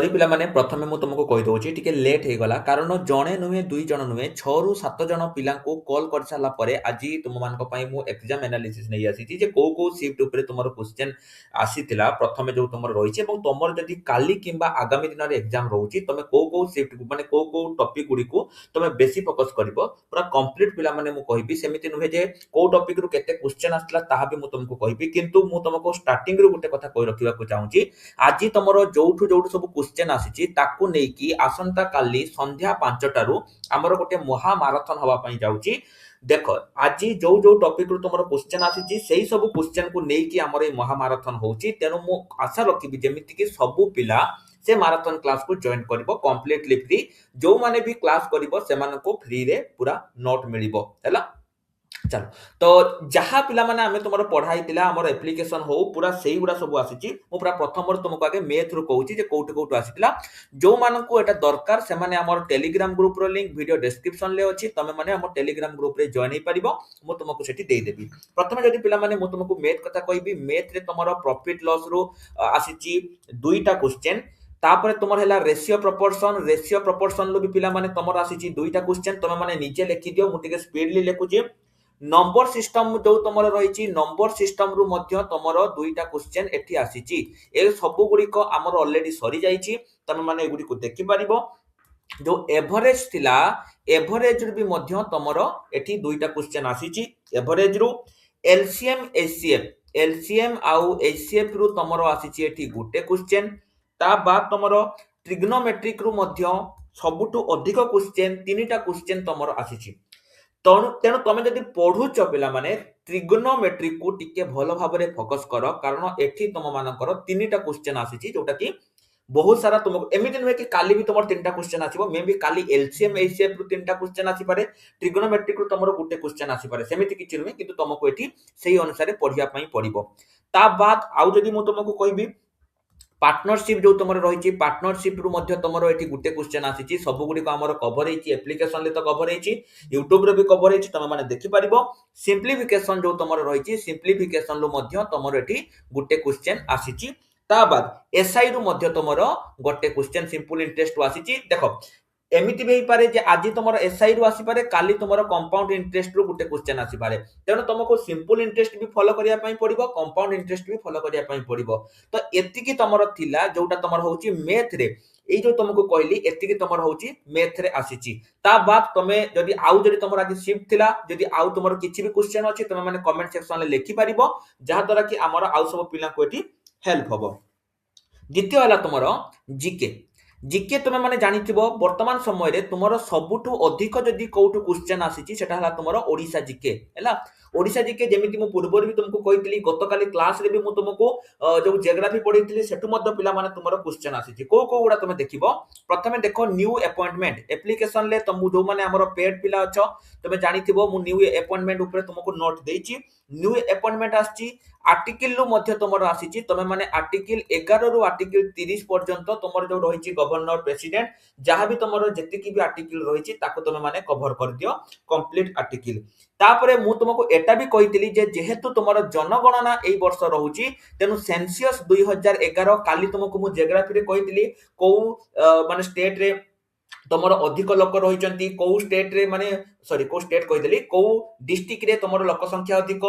Sorry पिला माने प्रथमे मु तुमको कहि दउची टिके लेट हे गला कारण जणे नुहे दुई जण नुहे 6 रु 7 जण पिला को कॉल कर साला परे आजि तुम मान को पई मु एग्जाम एनालिसिस नै आसी जे को शिफ्ट ऊपर तुमरो क्वेश्चन आसीतिला प्रथमे जो तुमरो रहिছে এবং तमर जदि काली किंबा आगामी दिन रे एग्जाम रहउची तमे को शिफ्ट माने को टॉपिक गुडी को तमे बेसी फोकस करिवो पूरा कंप्लीट पिला माने मु कहिबी सेमिति नुहे जे को टॉपिक रु केते क्वेश्चन आस्तला ताहा भी मु तुमको कहिबी किंतु मु तुमको स्टार्टिंग रु गुटे कथा कहि रखिबा को चाहूची आज तमरो जोठु जोठु सब क्वेश्चन आसीची ताकू नेकी आसंता काली संध्या 5 टारू हमर गोटे महा मैराथन हवा पई जाउची देखो आज जो जो टॉपिक रु तमरो क्वेश्चन आसीची सेही सब क्वेश्चन को नेकी हमर ए महा मैराथन होउची तेनु मु आशा रखिबी जेमिति कि सब पिला से मैराथन क्लास को जॉइन करिवो कंप्लीटली फ्री जो माने भी क्लास करिवो से माने को फ्री रे पूरा नोट मिलिवो हैला चलो तो जहाँ पिला माने आमे तुमरो पढ़ाई तिला हमर एप्लीकेशन हो पूरा सेही गुडा सब आसीची मु पूरा प्रथम तुमको आगे मैथ रु कहूची जे कोउट कोउट आसीतिला जो मानन को एटा दरकार से माने हमर टेलीग्राम ग्रुप रो लिंक वीडियो डिस्क्रिप्शन ले अछि तमे माने हमर टेलीग्राम ग्रुप रे जॉइन हे परिबो मु तुमको सेठी देई देबी प्रथम जदि पिला माने मु तुमको मैथ कथा कहबी मैथ रे तमरो प्रॉफिट लॉस रु आसीची दुईटा क्वेश्चन तापर तुमर हैला रेशियो प्रोपोर्शन लो भी पिला माने तमर आसीची दुईटा क्वेश्चन तमे माने नीचे लिखि दियो मु टिके स्पीडली लिखुची नंबर सिस्टम जो तुमर रही नंबर सिस्टम रु मध्य तुमर दुईटा क्वेश्चन एठी आसीची ए सब गुडी को हमर ऑलरेडी सरी जाईची तमे माने एगुडी को देखि परिबो जो एवरेज थिला एवरेज रु भी मध्य तुमर एठी दुईटा क्वेश्चन आसीची एवरेज रु एलसीएम आउ एचसीएफ रु तुमर आसीची एठी गुटे क्वेश्चन ता बाद तुमर ट्रिग्नोमेट्रिक रु मध्य सबुटु अधिक क्वेश्चन तीनटा क्वेश्चन तुमर आसीची तेणु तुम जब पढ़ुच पिला माने ट्रिगोनोमेट्री को टिके भल भाव में फोकस कर कारण एठी तुम मानकर तीनटा क्वेश्चन आसीची जोटा कि बहुत सारा तुमको एमिति नुहे कि काली भी तुम तीनटा क्वेश्चन आसीबो मे बी काली एलसीएम एचसीएफ रु तीनटा क्वेश्चन आसी पारे ट्रिगोनोमेट्रिक रु तुमरो गुटे क्वेश्चन आसी पारे सेमिति किछि नुहे किंतु तुमको एठी सेही अनुसार पढिया पई पड़िबो ता बाद आउ जदि मु तुमको कहबी पार्टनरशिप जो तुम रही पार्टनरशिप रु मध्य तुम ये गोटे क्वेश्चन आसी सब गुड़ी आमर कभर एप्लिकेशन ले तो कभर यूट्यूब रे भी कभर तुम मैंने देखिपार सिंप्लिफिकेशन जो तुम रही सिंप्लिफिकेशन रु मध्य तुम ये गोटे क्वेश्चन आसी ता बाद एसआई रु मध्य तुम गोटे क्वेश्चन सिंपल इंटरेस्ट रु आसी देख एमिति भी पारे जे आज तुम एसआई रु आसी पारे काली तुम कंपाउंड इंटरेस्ट रु गोटे क्वेश्चन आसी पारे तेणु तुमको सिंपल इंटरेस्ट भी फॉलो करिया पई पड़िबो कंपाउंड इंटरेस्ट भी फॉलो करिया पई पड़िबो तो एतिकी तुमर थिला जोटा तुमर होची मैथ रे ए जो तुमको कहली एतिकी तुमर होची मैथ रे आसीची ता बाद तमे जदी आउ जदी तुमर आज शिफ्ट थिला जदी आउ तुमर किछि भी क्वेश्चन अछि तमे माने कमेंट सेक्शन ले लिखि परिबो जहा द्वारा कि हमर आउ सब पिला को एठी हेल्प होबो द्वितीय वाला तुमर जीके जीके तुम मैंने जानिथिबो वर्तमान समय रे तुमरो सबुठु अधिक जदी कोउठु क्वेश्चन आसीची सेटा हला तुमरो ओडिसा जीके हैला ओडिसा जीके जेमिति मु पूर्व भी तुमको कहितली गतकाली क्लास रे भी मु तुमको जो जियोग्राफी पढितली सेटु मध्ये पिला माने तुमरो क्वेश्चन आसीची को गुडा तुम देखिबो प्रथमे देखो न्यू अपॉइंटमेंट एप्लीकेशन ले तुम जो माने हमरो पेड पिला अछो तुम जानिथिबो मु न्यू अपॉइंटमेंट ऊपर तुमको नोट देइची न्यू अपॉइंटमेंट आसीची आर्टिकल रु मध्य तुमरो आसीची तुम माने आर्टिकल 11 रु आर्टिकल 30 पर्यंत तुमरो जो रहिची गवर्नर प्रेसिडेंट जहां भी तुमरो जति भी आर्टिकल रहिची ताको तुम माने कवर कर दियो कंप्लीट आर्टिकल तापरे मु तुमको एटा भी कहितली जे जेहेतु तुमरो जनगणना एई वर्ष रहउची तेनु सेंसियस 2011 काली तुमको मु जियोग्राफी रे कहितली को माने स्टेट रे तुमर अधिक लोक रही कौ स्टेट रे माने सॉरी को स्टेट कहिदेली कौ डिस्ट्रिक्ट रे तुमर लोक संख्या अधिक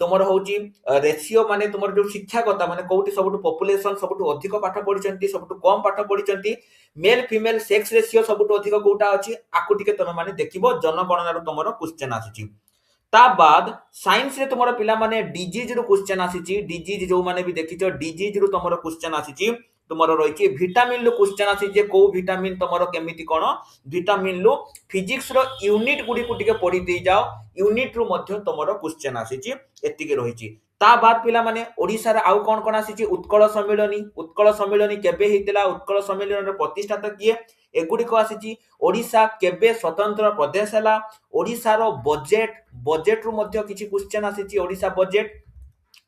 तुमर होची रेशियो माने तुमर जो शिक्षागता माने कोठी सबटु पॉपुलेशन सबटु अधिक पाठ पढिचंती सबटु कम पाठ पढिचंती मेल फीमेल सेक्स रेशियो सबटु अधिक कोटा अछि आकु टिके तुम माने देखिबो जनगणना रो तुमर क्वेश्चन आसीची ता बाद साइंस रे तुमर पिला माने डिजीज रो क्वेश्चन आसीची डिजीज जो माने भी देखिचो डिजीज रो तुमर क्वेश्चन आसीची तुमर रही विटामिन लो क्वेश्चन आसी जे को विटामिन तुमर केमिति कोन विटामिन लो फिजिक्स रो यूनिट गुडी को टिके पढी दे जाओ यूनिट रु मध्य तुमर क्वेश्चन आसी छि एतिके रही ता बाद पिला माने ओडिसा रे आउ कोन कोन आसी छि उत्कल सम्मेलनी केबे हितला उत्कल सम्मेलन रो प्रतिष्ठाता किए एगुडी को आसी छि ओडिसा केबे स्वतंत्र प्रदेश हला ओडिसा रो बजेट रु मध्य किछि क्वेश्चन आसी छि ओडिसा बजेट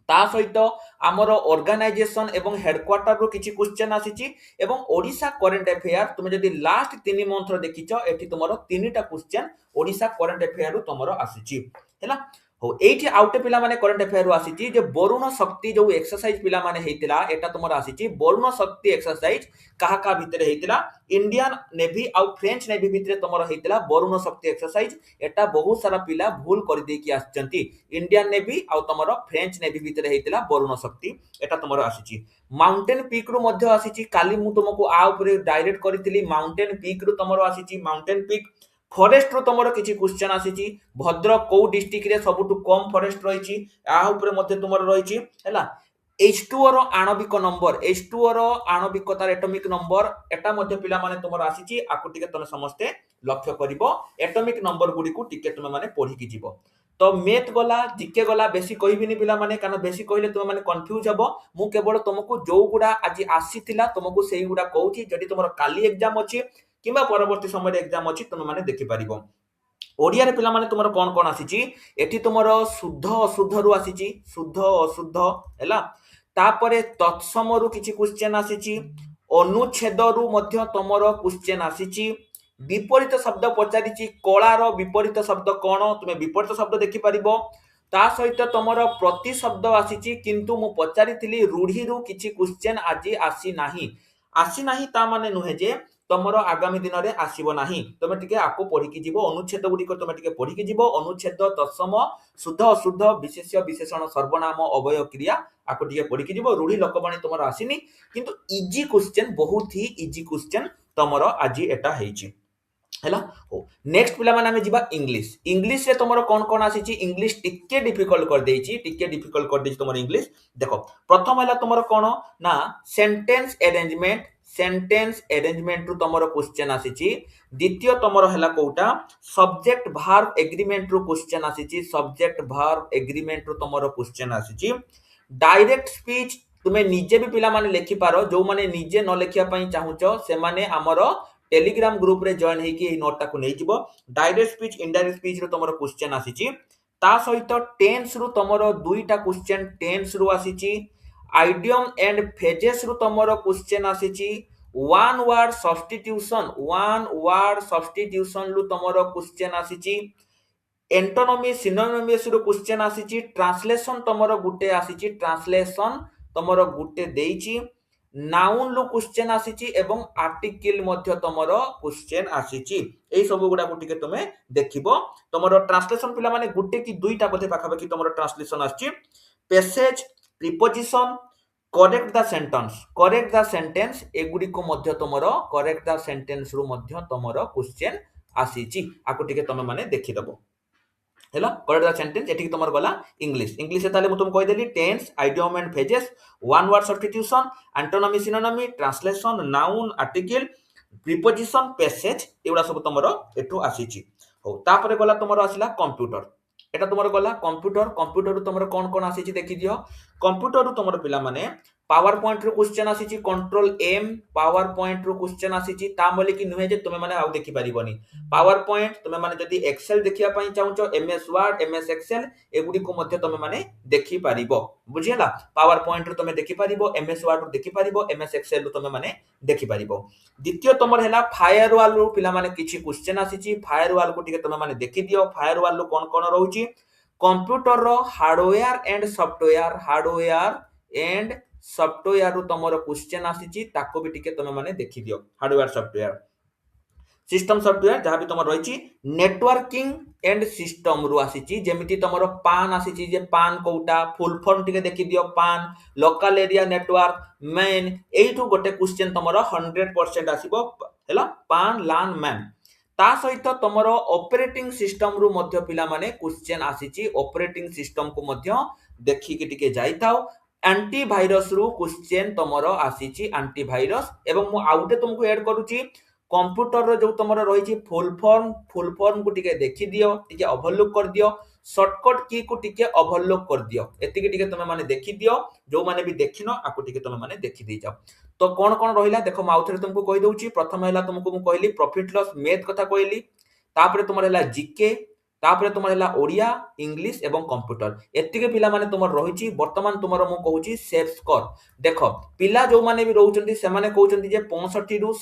ता सहित आमर ऑर्गेनाइजेशन एवं हेडक्वार्टर रो किछि क्वेश्चन आसीची एवं ओडिसा करंट अफेयर तुम जदी लास्ट 3 मंथ रो देखिचो एठी तुमरो तीनटा क्वेश्चन ओडिसा करंट अफेयर रो तुमरो आसीची हैला हो एठी आउटे पिला माने करंट अफेयर आसीची जे वरुण शक्ति जो एक्सरसाइज पिला माने हेतिला एटा तुमर आसीची वरुण शक्ति एक्सरसाइज काहा का भितरे हेतिला इंडियन नेवी आउ फ्रेंच नेवी भितरे तुमर हेतिला वरुण शक्ति एक्सरसाइज एटा बहुत सारा पिला भूल कर दे कि आछंती इंडियन नेवी आउ तुमर फ्रेंच नेवी भितरे हेतिला वरुण शक्ति एटा तुमर आसीची माउंटेन पीक रु मध्य आसीची काली मु तुमको आ ऊपर डायरेक्ट करथिली माउंटेन पीक रु तुमर आसीची माउंटेन पीक फॉरेस्ट रो तुमर किछि क्वेश्चन आसीची भद्रक को डिस्ट्रिक्ट रे सबटु कम फॉरेस्ट रहिची आ ऊपर मध्ये तुमर रहिची हैला H2O रो आणविक नंबर H2O रो आणविकतार एटॉमिक नंबर एटा मध्ये पिला माने तुमर आसीची आकु टिके तमे समस्ते लक्ष्य करिवो एटॉमिक नंबर गुडी को टिके तमे माने पढी कि जीवो तो मैथ गला जीके गला बेसी कहबिनी पिला माने कारण बेसी कहले तुम माने कंफ्यूज हबो मु केवल तुमको जो गुडा आज आसीथिला तुमको सेही गुडा कहूची जदी तुमर काली एग्जाम अछि किबा परवर्ती समय एग्जाम अछि तुम माने देखि परिबो ओडिया रे पिला माने तुमर कोन कोन आसीची एठी तुमर शुद्ध अशुद्ध रु आसीची शुद्ध अशुद्ध हैला तापरे तत्सम रु किछि क्वेश्चन आसीची अनुच्छेद रु मध्य तुमर क्वेश्चन आसीची विपरीत शब्द पचारिची कଳାର विपरीत शब्द कोन तुमे विपरीत शब्द देखि परिबो ता सहित तुमर प्रति शब्द आसीची किंतु मु पचारिथिली रूढी रु किछि क्वेश्चन आजि आसी नाही ता माने नुहे जे तुमर आगामी दिन रे आसीबो नाही तुमे टिके आको पढी कि जीवो अनुच्छेद गुडी को तुमे टिके पढी कि जीवो अनुच्छेद तत्सम शुद्ध अशुद्ध विशेष्य विशेषण सर्वनाम अवयव क्रिया आको टिके पढी कि जीवो रूढी लोकबाणी तुमर आसीनी किंतु इजी क्वेश्चन बहुत ही इजी क्वेश्चन तुमर आजि एटा हेची हैला हो नेक्स्ट पिला माने हमें जिबा इंग्लिश रे तुमरो कोन कोन आसीची इंग्लिश टिके डिफिकल्ट कर देइची तुमरो इंग्लिश देखो प्रथम हैला तुमरो कोन ना सेंटेंस अरेंजमेंट रु तुमरो क्वेश्चन आसीची द्वितीय तुमरो हैला कोउटा सब्जेक्ट वर्ब एग्रीमेंट रु क्वेश्चन आसीची सब्जेक्ट वर्ब एग्रीमेंट रु तुमरो क्वेश्चन आसीची डायरेक्ट स्पीच तुमे निजे भी पिला माने लेखि पारो जो माने निजे न लेखिया पई चाहुचो से माने हमरो टेलीग्राम ग्रुप रे जॉइन हेकी ए नोट टाको नै जिवो डायरेक्ट स्पीच इनडायरेक्ट स्पीच रो तमरो क्वेश्चन आसीची ता सहित टेंस रु तमरो दुईटा क्वेश्चन टेंस रु आसीची आइडियम एंड फ्रेजेस रु तमरो क्वेश्चन आसीची वन वर्ड सब्स्टिट्यूशन रु तमरो क्वेश्चन आसीची एंटोनॉमी सिनोनिम्स रु क्वेश्चन आसीची ट्रांसलेशन तमरो गुटे आसीची ट्रांसलेशन तमरो गुटे देइची नाउन लो क्वेश्चन आसीची एवं आर्टिकल मध्य तमरो क्वेश्चन आसीची एई सब गुडा को टिके तमे देखिबो तमरो ट्रांसलेशन पिला माने गुटे की दुईटा बथे पाखा पाखी तमरो ट्रांसलेशन आसीची passage preposition correct the sentence एगुडी को मध्य तमरो करेक्ट द सेंटेंस रु मध्य तमरो क्वेश्चन आसीची आको टिके तमे माने देखि दबो हैला करेक्ट द सेंटेंस एठी तमर गला इंग्लिश से ताले मु तुम कहि देली tense idiom and phrases one word substitution antonymy synonymy translation noun article preposition passage एउडा सब तमरो एठु आसीची हो तापरे गला तमरो आसिला कंप्यूटर एटा तमरो गला कंप्यूटर रु तमरो कोन आसीची देखि दियो कंप्यूटर रु तमरो पिला माने पावर पॉइंट रो क्वेश्चन आसीची कंट्रोल एम पावर पॉइंट रो क्वेश्चन आसीची ता बोले कि नुहे जे तुमे माने आउ देखि परिबोनी पावर पॉइंट तुमे माने जदी एक्सेल देखिया पई चाहूचो एमएस वर्ड एमएस एक्सेल एगुडी को मध्य तुमे माने देखि परिबो बुझियला पावर पॉइंट रो तुमे देखि परिबो एमएस वर्ड रो देखि परिबो एमएस एक्सेल रो तुमे माने देखि परिबो द्वितीय तमर हैला फायरवॉल रो पिला माने किछि क्वेश्चन आसीची फायरवॉल को टिके तुमे माने देखि दियो फायरवॉल रो कोन रहउची कंप्यूटर रो हार्डवेयर एंड सॉफ्टवेयर रु तमरो क्वेश्चन आसीची ताको भी टिके तमे माने देखि दियो हार्डवेयर सॉफ्टवेयर सिस्टम सॉफ्टवेयर जहां भी तमर रहिची नेटवर्किंग एंड सिस्टम रु आसीची जेमिति तमरो पान आसीची जे पान कोउटा फुल फॉर्म टिके देखि दियो पान लोकल एरिया नेटवर्क मेन एइटु गोटे क्वेश्चन तमरो 100% आसीबो हैला पान लान मैन ता सहित तमरो ऑपरेटिंग सिस्टम रु मध्य पिला माने क्वेश्चन आसीची ऑपरेटिंग सिस्टम को मध्य देखि के टिके जाइताओ एंटीवायरस रु क्वेश्चन तमरो आसीची एंटीवायरस एवं मु आउटे तुमको ऐड करूची कंप्यूटर रो जो तमरो रहिची फुल फॉर्म को टिके देखि दियो टिके ओवरलुक कर दियो शॉर्टकट की को टिके ओवरलुक कर दियो एतिके टिके तमे माने देखि दियो जो माने भी देखिनो आको टिके तमे माने देखि दे जाओ तो कोन रहिला देखो माउथरे तुमको कहि दउची प्रथम हैला तुमको मु कहली प्रॉफिट लॉस मैथ कथा कहली तापरे तुमर हैला जीके तापर तुम है ओडिया इंग्लिश एवं कंप्यूटर एतिके पिला माने तुम रही बर्तमान तुम मु कहूँ सेफ स्कोर देख पिला जो माने भी रोचंती से माने कहउचंती जे 65 रु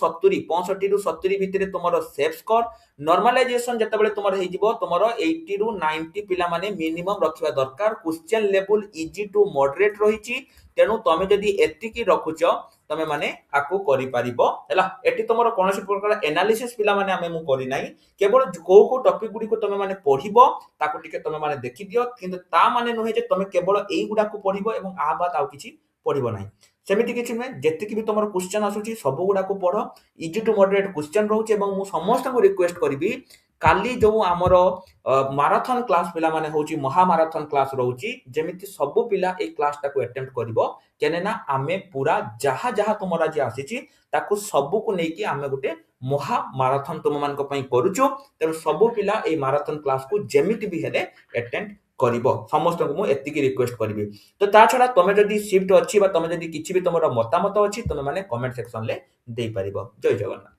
70 भितर तुम सेफ स्कोर नॉर्मलाइजेशन जतबेले तुम हेजिबो तुम 80 रु 90 पिला माने मिनिमम रखिबा दरकार question level easy to moderate रही तेणु तुम जदि एतिकी रखुच तमे माने आकु करि पारिबो हैला एटी तुमरो कोनोसी प्रकार एनालिसिस पिला माने हमें मु करि नाही केवल को को टॉपिक गुडी को तमे माने पढिबो ताको टिके तमे माने देखि दियो किंतु ता माने नुहे जे तमे केवल एई गुडा को पढिबो एवं आ बात आउ किछि पढिबो नाही सेमिति किछि नुहे जेतिकी भी तमरो क्वेश्चन आसुची सब गुडा को पढो इजी टू मॉडरेट क्वेश्चन रहउची एवं मु समस्त को रिक्वेस्ट करबी काली जो आमर माराथन क्लास पिला माने होची महामाराथन क्लास रहउची जेमिति सब पिला ए क्लास टाको अटेम्प्ट करिवो केने ना आमे पूरा जहा जहा तुमर आज आसीची ताको सब को नेकी आमे गुटे महा माराथन तुम मान पई करूछु तेणु सब पिला ए माराथन क्लास को जेमिति भी हेले अटेम्प्ट करिवो समस्त को मु एतिकी रिक्वेस्ट करबी तो ता छडा तमे जदी शिफ्ट अछि बा तमे जदी किछि भी तुमर मतामत अछि तमे माने कमेंट सेक्शन ले देई परिबो जय जगन्नाथ।